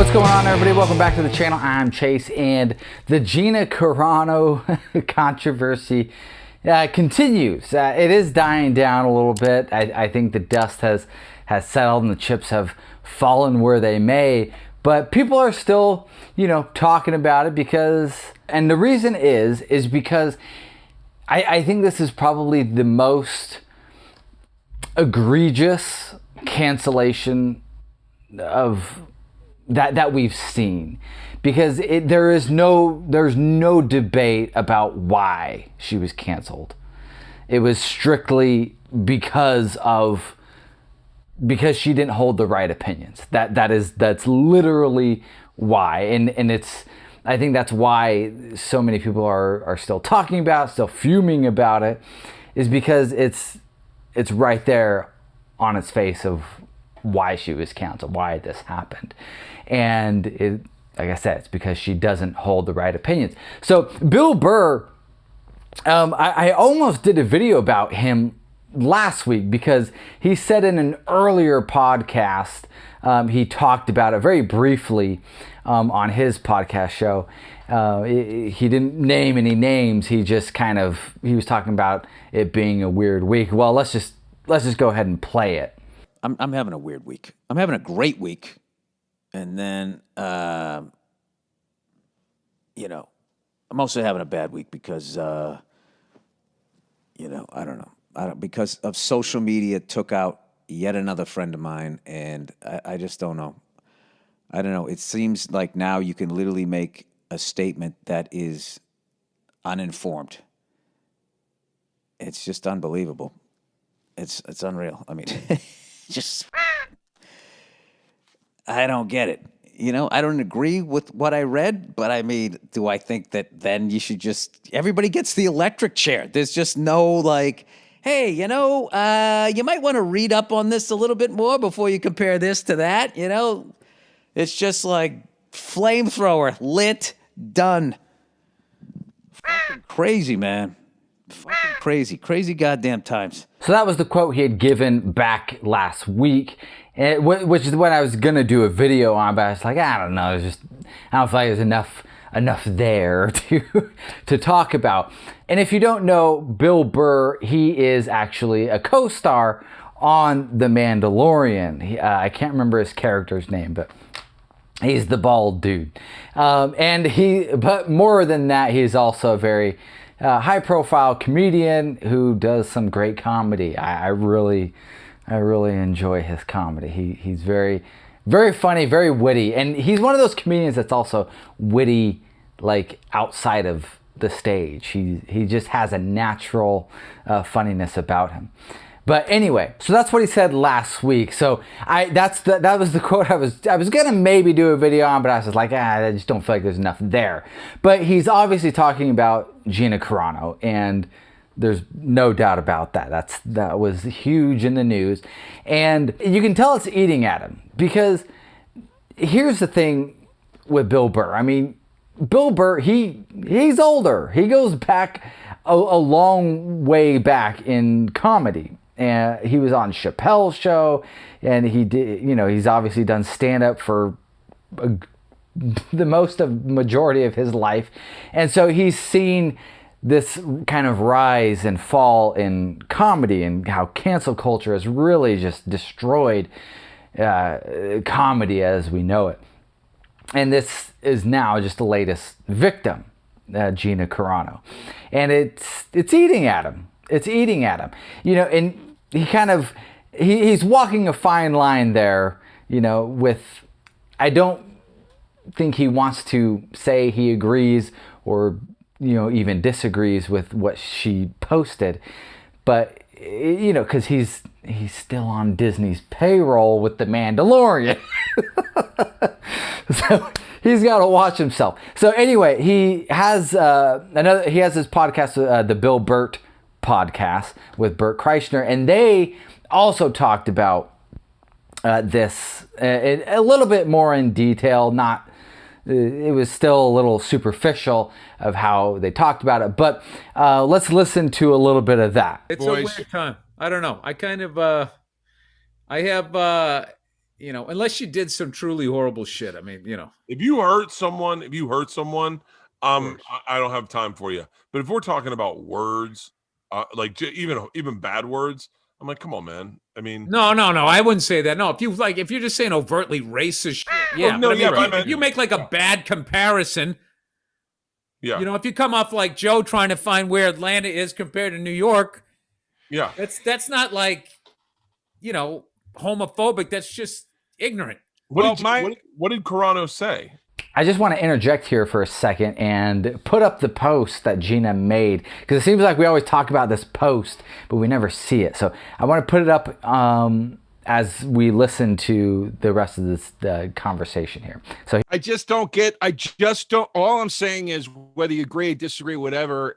What's going on, everybody? Welcome back to the channel. I'm Chase, and the Gina Carano controversy continues. It is dying down a little bit. I think the dust has settled and the chips have fallen where they may, but people are still, talking about it and the reason is because I think this is probably the most egregious cancellation of that we've seen, because there's no debate about why she was canceled. It was strictly because she didn't hold the right opinions. That's literally why, and I think that's why so many people are still talking about, still fuming about it, is because it's right there on its face of why she was canceled, why this happened. And like I said, it's because she doesn't hold the right opinions. So Bill Burr, I almost did a video about him last week, because he said in an earlier podcast, he talked about it very briefly on his podcast show. He didn't name any names. He just he was talking about it being a weird week. Well, let's just go ahead and play it. I'm having a weird week. I'm having a great week. And then, I'm also having a bad week because, I don't know. Because of social media took out yet another friend of mine, and I just don't know. I don't know. It seems like now you can literally make a statement that is uninformed. It's just unbelievable. It's unreal. I mean, I don't get it. I don't agree with what I read, but I mean, do I think that then you should everybody gets the electric chair? There's just no hey, you might want to read up on this a little bit more before you compare this to that. It's just like flamethrower, lit, done. Fucking crazy, man. Fucking crazy goddamn times. So that was the quote he had given back last week, which is what I was gonna do a video on, but I was like, I don't know, I don't feel like there's enough there to talk about. And if you don't know Bill Burr, he is actually a co-star on The Mandalorian. I can't remember his character's name, but he's the bald dude. But more than that, he's also a very high-profile comedian who does some great comedy. I really enjoy his comedy. He's very, very funny, very witty, and he's one of those comedians that's also witty, like outside of the stage. He just has a natural funniness about him. But anyway, so that's what he said last week. So that was the quote I was gonna maybe do a video on, but I was like, I just don't feel like there's enough there. But he's obviously talking about Gina Carano, and there's no doubt about that. That was huge in the news, and you can tell it's eating at him, because here's the thing with Bill Burr. I mean, Bill Burr, he's older. He goes back a long way back in comedy. And he was on Chappelle's show, and he did, he's obviously done stand-up for the majority of his life. And so he's seen this kind of rise and fall in comedy, and how cancel culture has really just destroyed comedy as we know it. And this is now just the latest victim, Gina Carano. And it's eating at him. It's eating at him. And he's walking a fine line there, with, I don't think he wants to say he agrees or, even disagrees with what she posted, but, because he's still on Disney's payroll with The Mandalorian. So he's got to watch himself. So anyway, he has his podcast, the Bill Burr podcast with Bert Kreischer, and they also talked about this a little bit more in detail. It was still a little superficial of how they talked about it, but let's listen to a little bit of that. It's a weird time. I don't know. I have unless you did some truly horrible shit. I mean, If you hurt someone, course. I don't have time for you. But if we're talking about words, like even bad words, I'm like, come on, man. I mean, no, I wouldn't say that. No, if you're just saying overtly racist shit, yeah. no, but I mean, yeah, if you make like a bad comparison, yeah, if you come off like Joe trying to find where Atlanta is compared to New York, yeah, that's not like, homophobic. That's just ignorant. What did Carano say? I just want to interject here for a second and put up the post that Gina made, because it seems like we always talk about this post, but we never see it. So I want to put it up as we listen to the rest of this conversation here. So I just don't. All I'm saying is, whether you agree, disagree, whatever,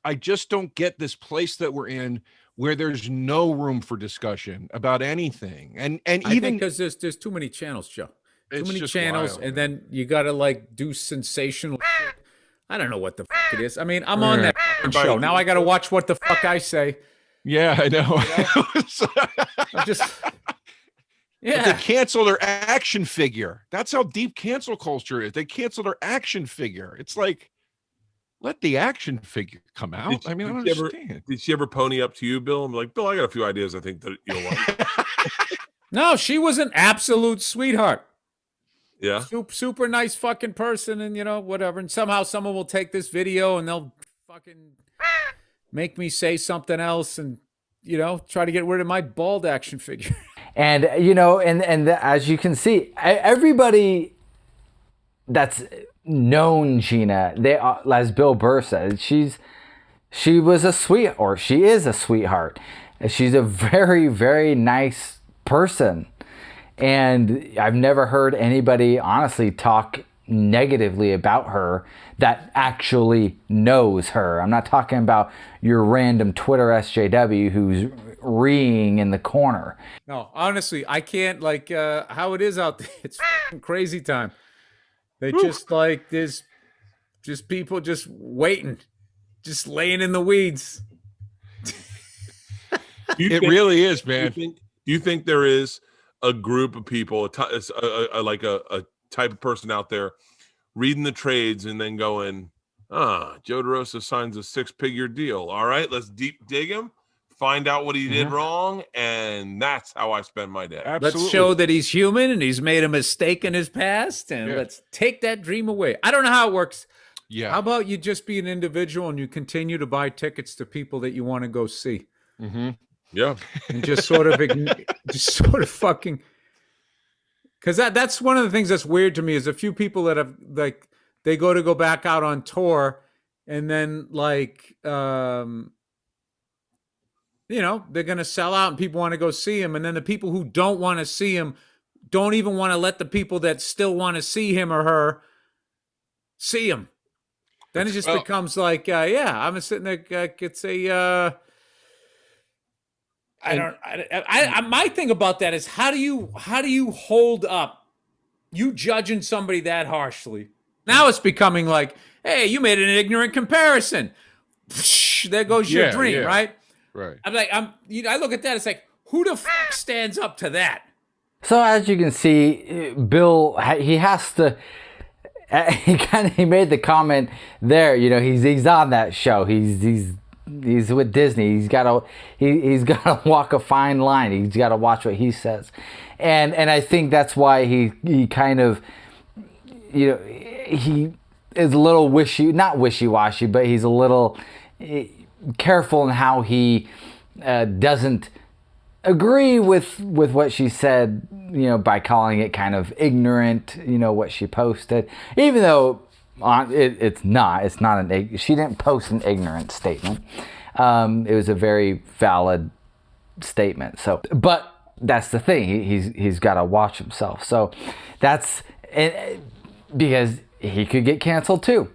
I just don't get this place that we're in where there's no room for discussion about anything. And even because there's too many channels, Joe. Too many just channels, wild, and then you gotta like do sensational shit. I don't know what the fuck it is. I mean, I'm on that fucking show. Now I gotta watch what the fuck I say. yeah, I know. I'm just But they cancel their action figure. That's how deep cancel culture is. They cancel their action figure. It's like, let the action figure come out. I don't understand. Did she ever pony up to you, Bill? I'm like, Bill, I got a few ideas I think that you'll like. No, she was an absolute sweetheart. Yeah. Super nice fucking person, and whatever. And somehow someone will take this video and they'll fucking make me say something else and try to get rid of my bald action figure. And as you can see, everybody that's known Gina, as Bill Burr said, she is a sweetheart. She's a very, very nice person. And I've never heard anybody honestly talk negatively about her that actually knows her. I'm not talking about your random Twitter SJW who's reeing in the corner. No, honestly, I can't, how it is out there. It's fucking crazy time. They just there's just people just waiting, just laying in the weeds. It really is, man. Do you think there is a group of people, a type of person out there reading the trades and then going, Joe DeRosa signs a 6-figure deal. All right, let's deep dig him, find out what he did wrong, and that's how I spend my day. Absolutely. Let's show that he's human and he's made a mistake in his past, and let's take that dream away. I don't know how it works. Yeah. How about you just be an individual and you continue to buy tickets to people that you want to go see? Mm-hmm. Yeah. And just sort of fucking, because that's one of the things that's weird to me is a few people that have they go back out on tour and then they're going to sell out and people want to go see him. And then the people who don't want to see him don't even want to let the people that still want to see him or her see him. Then it just becomes I'm sitting there, it's a, my thing about that is how do you hold up you judging somebody that harshly? Now it's becoming like, hey, you made an ignorant comparison. There goes your dream, right? Right. I'm like, I look at that. It's like, who the fuck stands up to that? So as you can see, Bill, he has to. He made the comment there. He's on that show. He's with Disney. He's got to walk a fine line. He's got to watch what he says, and I think that's why he kind of, he is a little not wishy-washy, but he's a little careful in how he doesn't agree with what she said, by calling it kind of ignorant, what she posted, even though it's not she didn't post an ignorant statement. It was a very valid statement. So, but that's the thing. He's got to watch himself. So that's because he could get canceled too.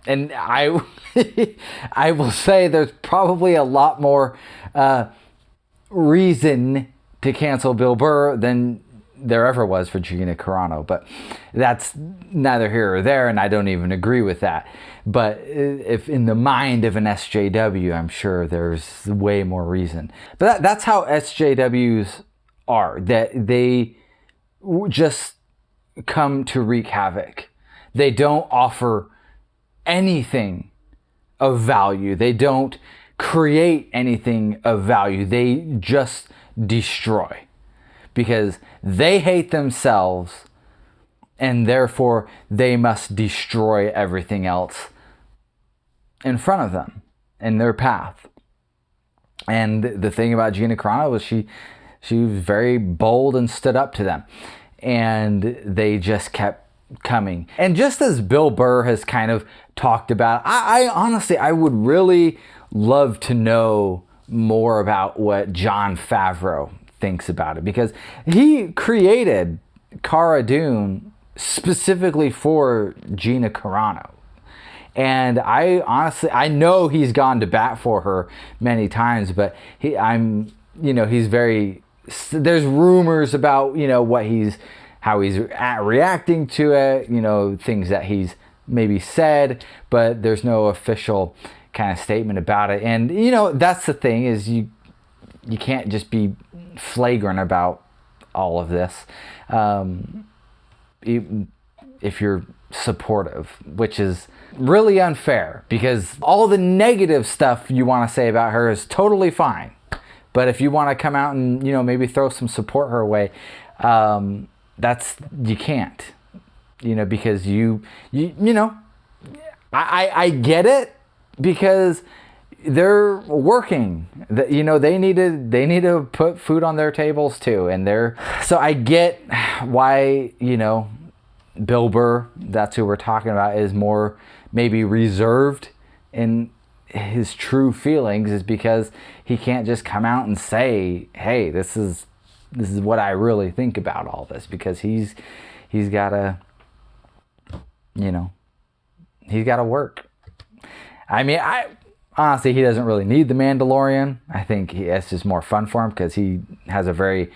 And I will say there's probably a lot more reason to cancel Bill Burr than there ever was for Gina Carano, but that's neither here or there, and I don't even agree with that. But if in the mind of an SJW, I'm sure there's way more reason. But that's how SJWs are, that they just come to wreak havoc. They don't offer anything of value. They don't create anything of value. They just destroy, because they hate themselves, and therefore they must destroy everything else in front of them in their path. And the thing about Gina Carano was she was very bold and stood up to them, and they just kept coming. And just as Bill Burr has kind of talked about, I honestly, I would really love to know more about what Jon Favreau thinks about it, because he created Cara Dune specifically for Gina Carano. And I honestly, I know he's gone to bat for her many times, but he's very, there's rumors about, how he's reacting to it, things that he's maybe said, but there's no official kind of statement about it. And, that's the thing, is you can't just be flagrant about all of this. If you're supportive, which is really unfair, because all the negative stuff you want to say about her is totally fine. But if you want to come out and, maybe throw some support her way, you can't, because I get it, because they're working, they need to put food on their tables too. So I get why, Bill Burr, that's who we're talking about, is more maybe reserved in his true feelings, is because he can't just come out and say, hey, this is what I really think about all this, because he's got to, he's got to work. I mean, honestly, he doesn't really need the Mandalorian. I think it's just more fun for him, because he has a very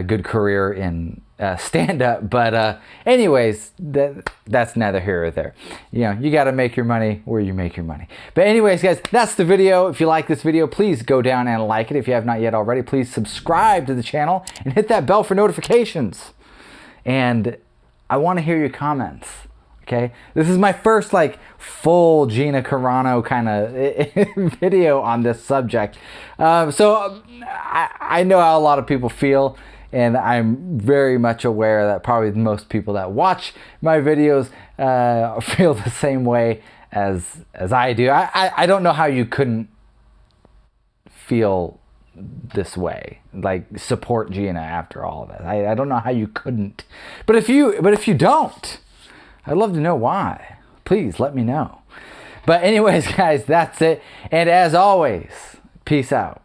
good career in stand-up. But anyways, that's neither here or there. You got to make your money where you make your money. But anyways, guys, that's the video. If you like this video, please go down and like it. If you have not yet already, please subscribe to the channel and hit that bell for notifications. And I want to hear your comments. Okay, this is my first full Gina Carano kind of video on this subject. So I know how a lot of people feel, and I'm very much aware that probably most people that watch my videos feel the same way as I do. I don't know how you couldn't feel this way, support Gina after all of that. I don't know how you couldn't. But if you don't, I'd love to know why. Please let me know. But anyways, guys, that's it. And as always, peace out.